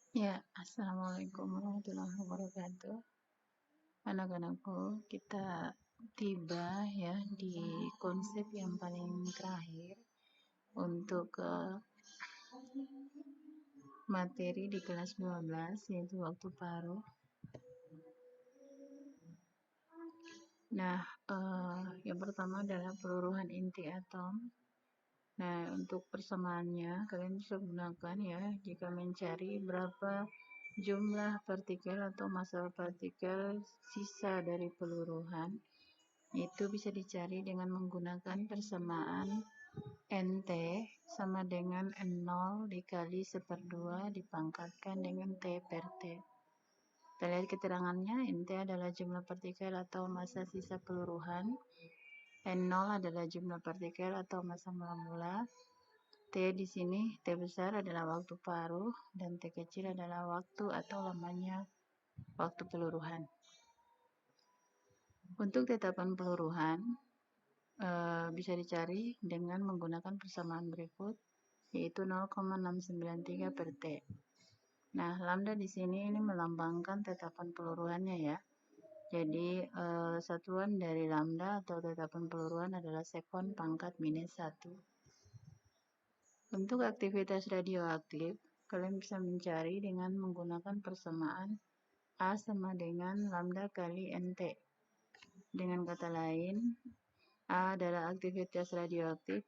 Ya, Assalamualaikum warahmatullahi wabarakatuh. Anak-anakku, kita tiba ya di konsep yang paling terakhir untuk materi di kelas 12, yaitu waktu paruh. Nah, yang pertama adalah peluruhan inti atom. Nah, untuk persamaannya, kalian bisa gunakan ya jika mencari berapa jumlah partikel atau massa partikel sisa dari peluruhan. Itu bisa dicari dengan menggunakan persamaan NT sama dengan N0 dikali 1/2 dipangkatkan dengan T per T. Kita lihat keterangannya, NT adalah jumlah partikel atau massa sisa peluruhan, N0 adalah jumlah partikel atau massa mula-mula, T di sini, T besar adalah waktu paruh, dan T kecil adalah waktu atau lamanya waktu peluruhan. Untuk tetapan peluruhan, bisa dicari dengan menggunakan persamaan berikut, yaitu 0,693 per T. Nah, lambda di sini ini melambangkan tetapan peluruhannya ya. Jadi, satuan dari lambda atau tetapan peluruhan adalah sekon pangkat minus 1. Untuk aktivitas radioaktif, kalian bisa mencari dengan menggunakan persamaan A sama dengan lambda kali NT. Dengan kata lain, A adalah aktivitas radioaktif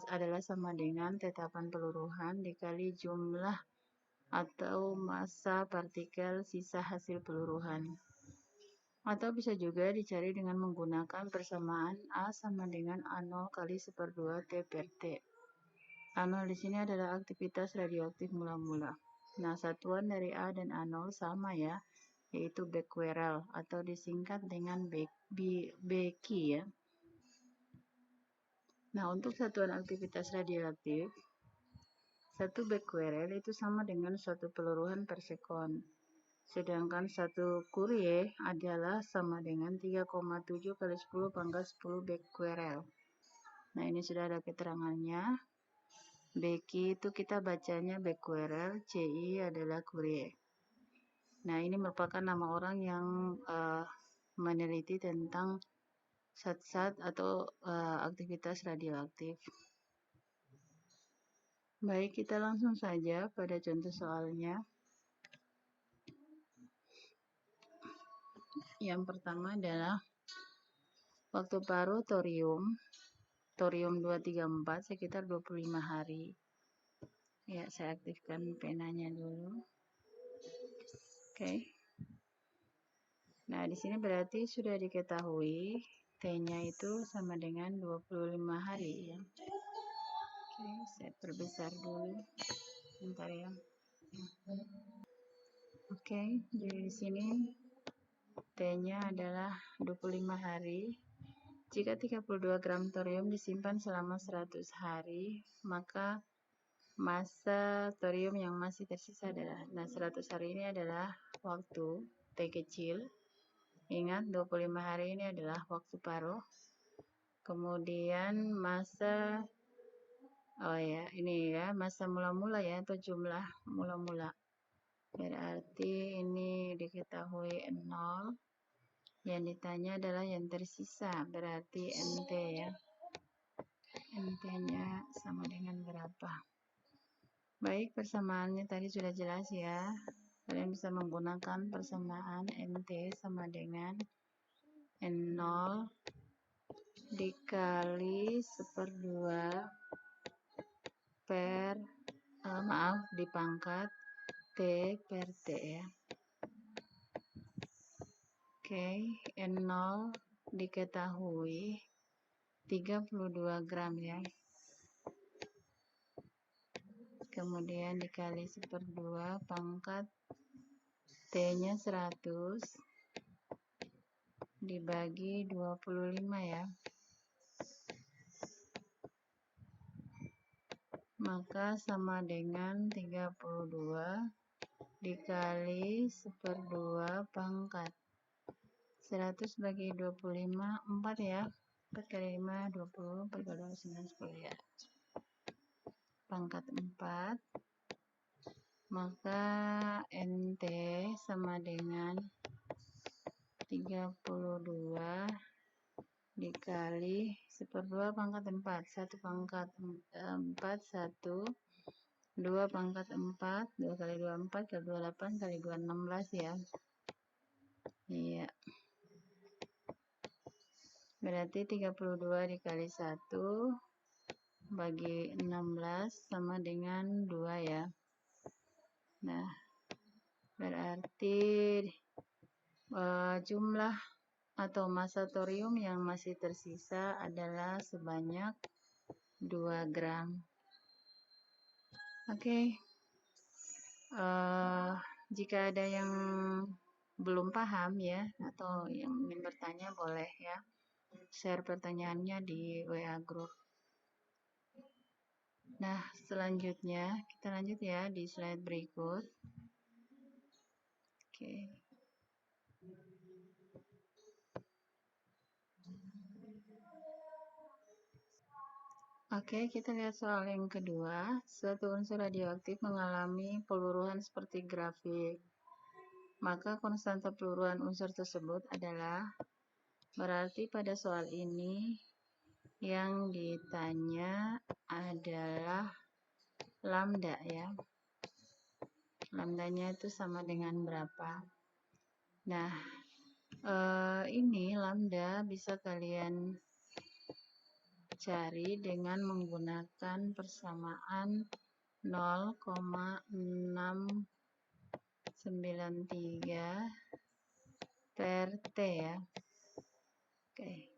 adalah sama dengan tetapan peluruhan dikali jumlah atau massa partikel sisa hasil peluruhan. Atau bisa juga dicari dengan menggunakan persamaan A sama dengan A0 kali 1/2 T per T. A0 di sini adalah aktivitas radioaktif mula-mula. Nah, satuan dari A dan A0 sama ya, yaitu becquerel atau disingkat dengan Becky ya. Nah, untuk satuan aktivitas radioaktif, 1 becquerel itu sama dengan 1 peluruhan per sekon. Sedangkan 1 Curie adalah sama dengan 3,7 kali 10 pangkat 10 becquerel. Nah, ini sudah ada keterangannya. Becky itu kita bacanya becquerel, CI adalah Curie. Nah, ini merupakan nama orang yang meneliti tentang zat-zat atau aktivitas radioaktif. Baik, kita langsung saja pada contoh soalnya. Yang pertama adalah waktu paruh thorium 234 sekitar 25 hari. Ya, saya aktifkan penanya dulu. Oke. Nah, di sini berarti sudah diketahui T-nya itu sama dengan 25 hari ya. Oke, saya perbesar dulu. Bentar ya. Oke, jadi di sini T-nya adalah 25 hari. Jika 32 gram thorium disimpan selama 100 hari, maka massa thorium yang masih tersisa adalah, nah 100 hari ini adalah waktu T kecil. Ingat 25 hari ini adalah waktu paruh. Kemudian massa, ini ya, massa mula-mula ya, atau jumlah mula-mula. Berarti ini diketahui 0. Yang ditanya adalah yang tersisa, berarti NT ya. NT-nya sama dengan berapa? Baik, persamaannya tadi sudah jelas ya. Kalian bisa menggunakan persamaan NT sama dengan N0 dikali 1/2 per dipangkat T per T ya. Oke, N0 diketahui 32 gram ya. Kemudian dikali 1/2 pangkat T-nya 100 dibagi 25 ya. Maka sama dengan 32 dikali 1/2 pangkat 100 bagi 25, 4 ya. 4 kali 5, 20, 4 kali 2, 9, 10 ya. Pangkat 4 maka NT sama dengan 32 dikali 1/2 pangkat 4, 1 pangkat 4, 1, 2 pangkat 4, 2 kali 2, 4, kali 2, 8, kali 2, 16 ya. Iya. Berarti 32 dikali 1 bagi 16 sama dengan 2 ya. Nah, berarti jumlah atau massa thorium yang masih tersisa adalah sebanyak 2 gram. Oke. Jika ada yang belum paham ya, atau yang ingin bertanya boleh ya, share pertanyaannya di WA group. Nah, selanjutnya kita lanjut ya di slide berikut. Oke. Oke, kita lihat soal yang kedua. Suatu unsur radioaktif mengalami peluruhan seperti grafik. Maka konstanta peluruhan unsur tersebut adalah, berarti pada soal ini yang ditanya adalah lambda ya. Lambdanya itu sama dengan berapa? Nah, ini lambda bisa kalian cari dengan menggunakan persamaan 0,693 per T ya. Oke.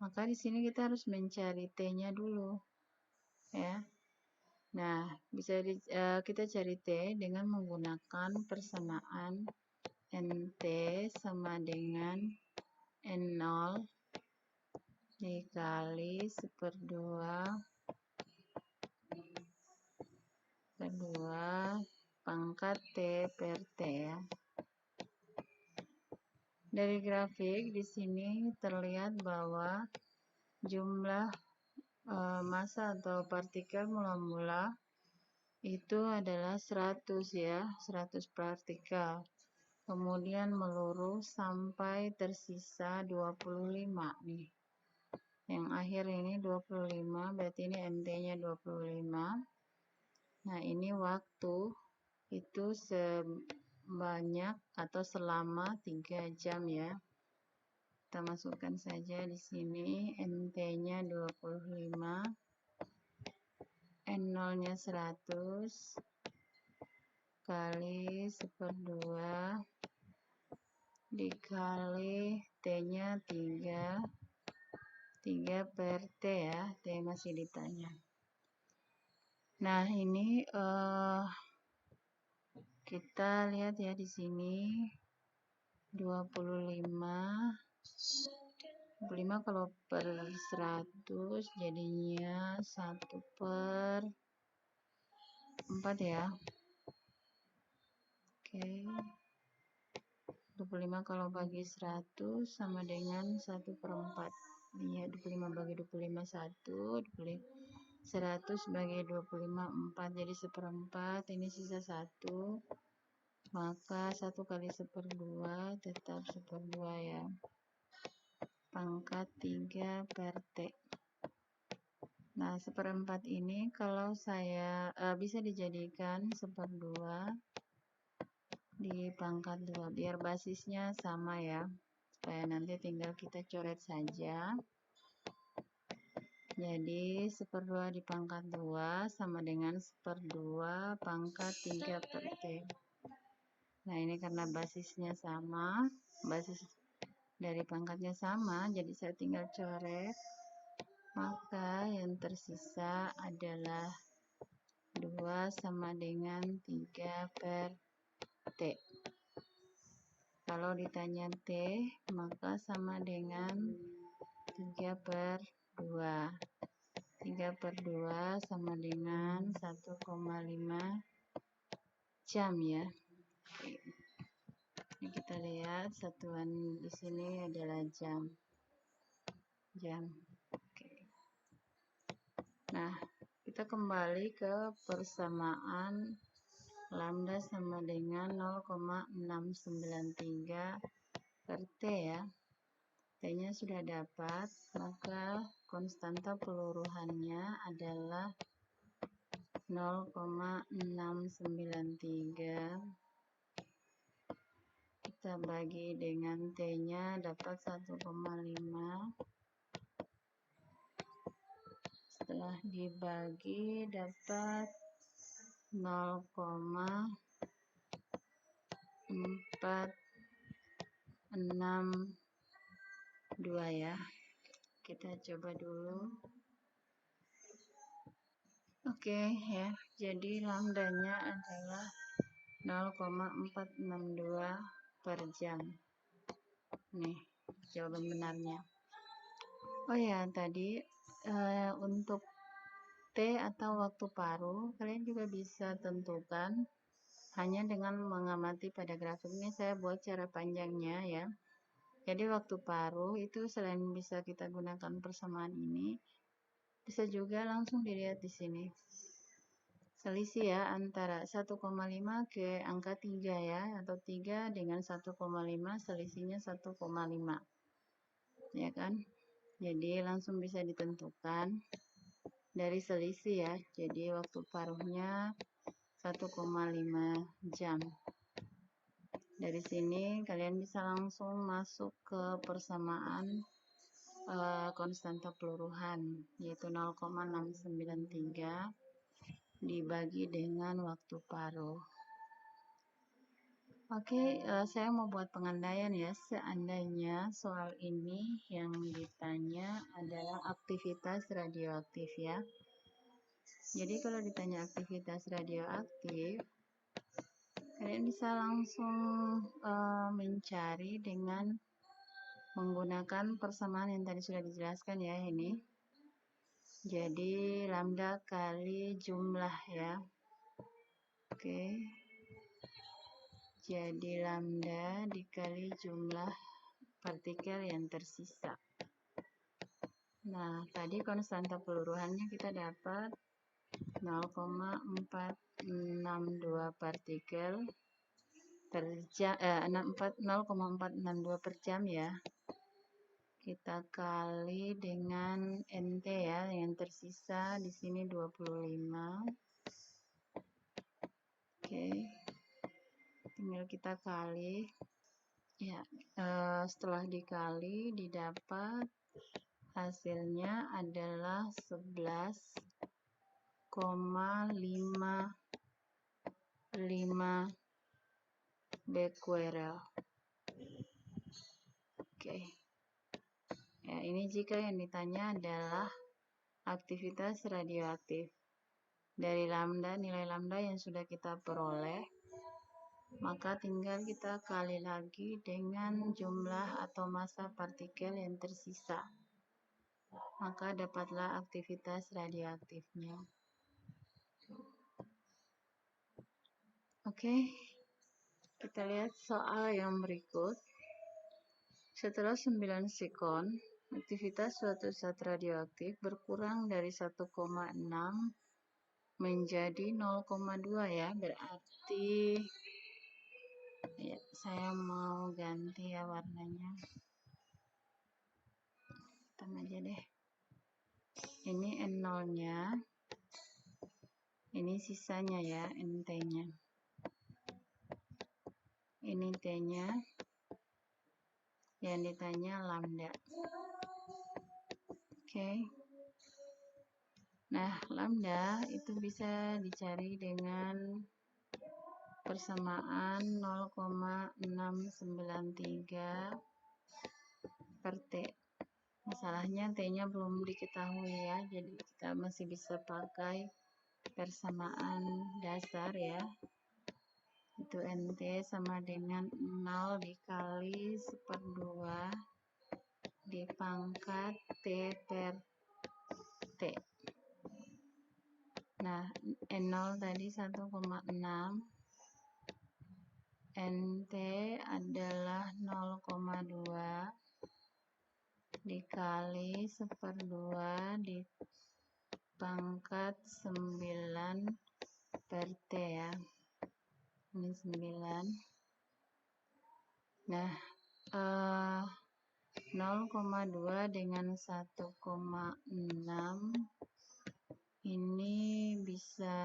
Maka di sini kita harus mencari T-nya dulu ya. Nah, bisa kita cari T dengan menggunakan persamaan NT sama dengan N0 dikali 1/2 pangkat T per T ya. Dari grafik di sini terlihat bahwa jumlah massa atau partikel mula-mula itu adalah 100 ya, 100 partikel. Kemudian meluruh sampai tersisa 25 nih. Yang akhir ini 25, berarti ini NT-nya 25. Nah, ini waktu itu sebanyak atau selama 3 jam ya. Kita masukkan saja di sini NT-nya 25, N0-nya 100 kali 1/2 dikali T-nya 3 per T ya, T masih ditanya. Nah, ini kita lihat ya di sini 25 kalau per 100 jadinya 1/4 ya. Oke. 25 kalau bagi 100 sama dengan 1/4. Iya, 25 bagi 25 1, 100 bagi 25 4, jadi 1/4, ini sisa 1. Maka 1 kali 1/2 tetap 1/2 ya. Pangkat 3 per T. Nah, 1/4 ini kalau saya bisa dijadikan 1/2 di pangkat 2 biar basisnya sama ya, supaya nanti tinggal kita coret saja. Jadi 1/2 di pangkat 2 sama dengan 1/2 pangkat 3 per T. Nah, ini karena basisnya sama, basis dari pangkatnya sama, jadi saya tinggal coret. Maka yang tersisa adalah 2 sama dengan 3 per T. Kalau ditanya T, maka sama dengan 3/2. 3/2 sama dengan 1,5 jam ya. Oke. Ini kita lihat satuan di sini adalah jam. Oke. Nah, kita kembali ke persamaan sama dengan 0,693 per T ya. T-nya sudah dapat, maka konstanta peluruhannya adalah 0,693. Kita bagi dengan T-nya dapat 1,5. Setelah dibagi dapat 0,462 ya. Kita coba dulu. Oke ya, jadi lambdanya adalah 0,462 per jam. Nih, jawaban benarnya. Oh ya, tadi untuk T atau waktu paruh, kalian juga bisa tentukan hanya dengan mengamati pada grafik. Ini saya buat cara panjangnya ya. Jadi waktu paruh itu selain bisa kita gunakan persamaan ini, bisa juga langsung dilihat di sini. Selisih ya antara 1,5 ke angka 3 ya, atau 3 dengan 1,5 selisihnya 1,5. Ya kan? Jadi langsung bisa ditentukan dari selisih ya. Jadi waktu paruhnya 1,5 jam. Dari sini kalian bisa langsung masuk ke persamaan konstanta peluruhan, yaitu 0,693 dibagi dengan waktu paruh. Oke, saya mau buat pengandaian ya. Seandainya soal ini yang ditanya adalah aktivitas radioaktif ya. Jadi kalau ditanya aktivitas radioaktif, kalian bisa langsung mencari dengan menggunakan persamaan yang tadi sudah dijelaskan ya ini. Jadi lambda kali jumlah ya. Oke. Jadi lambda dikali jumlah partikel yang tersisa. Nah, tadi konstanta peluruhannya kita dapat 0,462 partikel per jam, 0,462 per jam ya. Kita kali dengan NT ya, yang tersisa di sini 25. Oke. Tinggal kita kali ya, setelah dikali didapat hasilnya adalah 11,55 becquerel. Oke ya, ini jika yang ditanya adalah aktivitas radioaktif. Dari lambda, nilai lambda yang sudah kita peroleh, maka tinggal kita kali lagi dengan jumlah atau massa partikel yang tersisa. Maka dapatlah aktivitas radioaktifnya. Oke, kita lihat soal yang berikut. Setelah 9 sekon, aktivitas suatu zat radioaktif berkurang dari 1,6 menjadi 0,2 ya. Berarti ya, saya mau ganti ya warnanya. Hitam aja deh. Ini N0-nya. Ini sisanya ya, NT-nya. Ini T-nya. Yang ditanya lambda. Oke. Nah, lambda itu bisa dicari dengan persamaan 0,693 per T. Masalahnya T-nya belum diketahui ya, jadi kita masih bisa pakai persamaan dasar ya. Itu NT sama dengan 0 dikali 1/2 dipangkat T per T. Nah, N0 tadi 1,6, NT adalah 0,2 dikali 1/2 dipangkat 9 per T ya. Ini 9. Nah, 0,2 dengan 1,6 ini bisa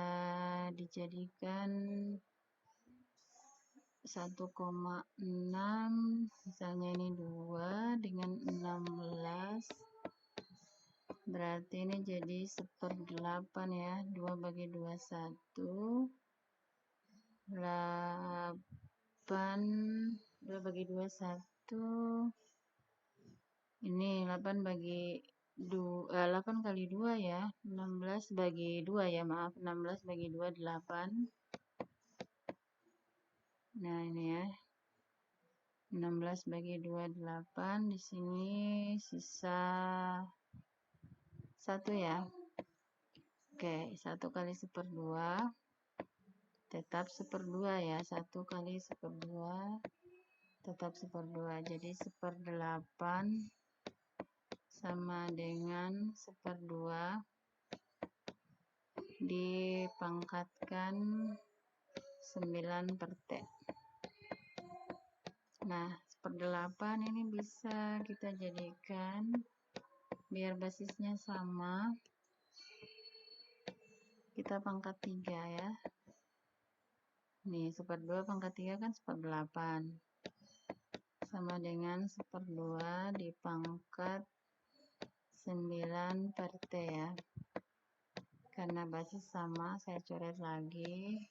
dijadikan 1,6, misalnya ini 2 dengan 16, berarti ini jadi 1/8 ya, 2 bagi 2, 1, 8, 2 bagi 2, 1, ini 8 bagi 8 kali 2 ya, 16 bagi 2 ya, maaf, 16 bagi 2, 8. Nah, ini ya. 16 bagi 2, 8. Di sini sisa 1 ya. Oke, 1 kali 1/2. Tetap 1/2 ya. 1 kali 1/2. Tetap 1/2. Jadi 1/8 sama dengan 1/2 dipangkatkan 9/T. Nah, 1/8 ini bisa kita jadikan biar basisnya sama, kita pangkat 3 ya. Nih, 1/2 pangkat 3 kan 1/8. Sama dengan 1/2 dipangkat 9/T ya. Karena basis sama, saya coret lagi.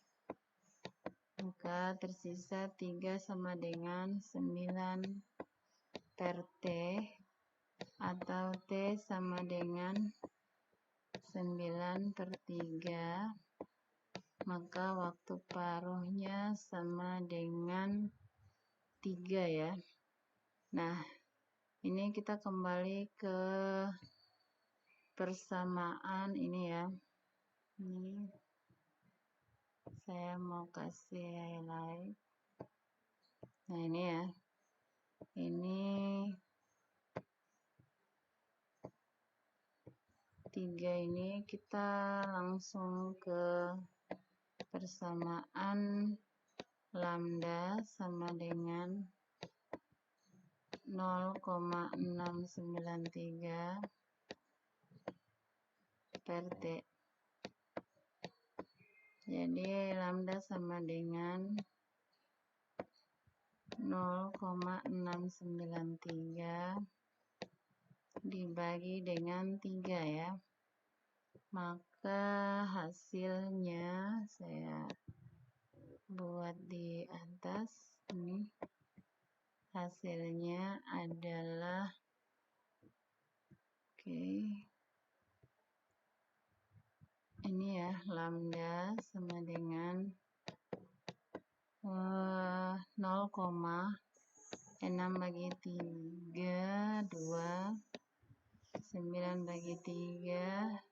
Maka tersisa 3 sama dengan 9/T atau T sama dengan 9/3, maka waktu paruhnya sama dengan 3 ya. Nah, ini kita kembali ke persamaan ini ya. Ini saya mau kasih highlight. Nah, ini ya. Ini 3 ini kita langsung ke persamaan lambda sama dengan 0,693/T. Jadi lambda sama dengan 0,693 dibagi dengan 3 ya. Maka hasilnya saya buat di atas ini. Hasilnya adalah ini ya, lambda sama dengan 0,6 bagi 3, 2, 9 bagi 3,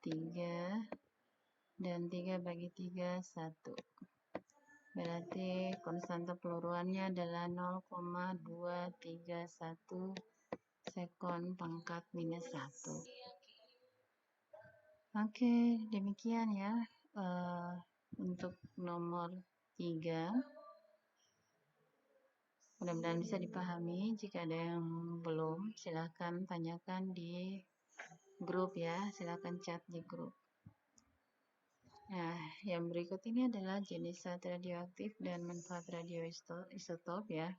3, dan 3 bagi 3, 1. Berarti konstanta peluruannya adalah 0,231 sekon pangkat minus 1. Oke, demikian ya untuk nomor 3. Mudah-mudahan bisa dipahami. Jika ada yang belum, silahkan tanyakan di grup ya, silahkan chat di grup. Nah, yang berikut ini adalah jenis zat radioaktif dan manfaat radioisotop ya.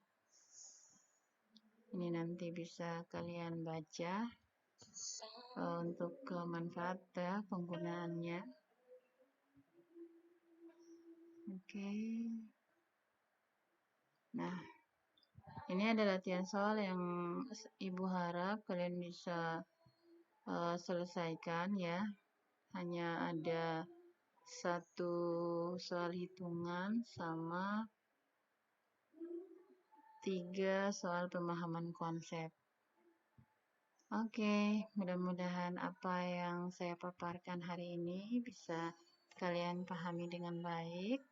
Ini nanti bisa kalian baca untuk manfaat ya, penggunaannya. Oke. Nah, ini ada latihan soal yang Ibu harap kalian bisa selesaikan ya. Hanya ada 1 soal hitungan sama 3 soal pemahaman konsep. Oke, mudah-mudahan apa yang saya paparkan hari ini bisa kalian pahami dengan baik.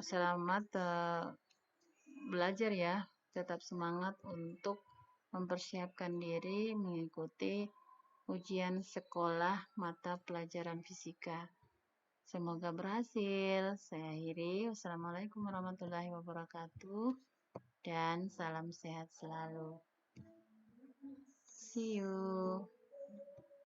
Selamat belajar ya, tetap semangat untuk mempersiapkan diri mengikuti ujian sekolah mata pelajaran fisika. Semoga berhasil. Saya akhiri. Wassalamualaikum warahmatullahi wabarakatuh. Dan salam sehat selalu. See you.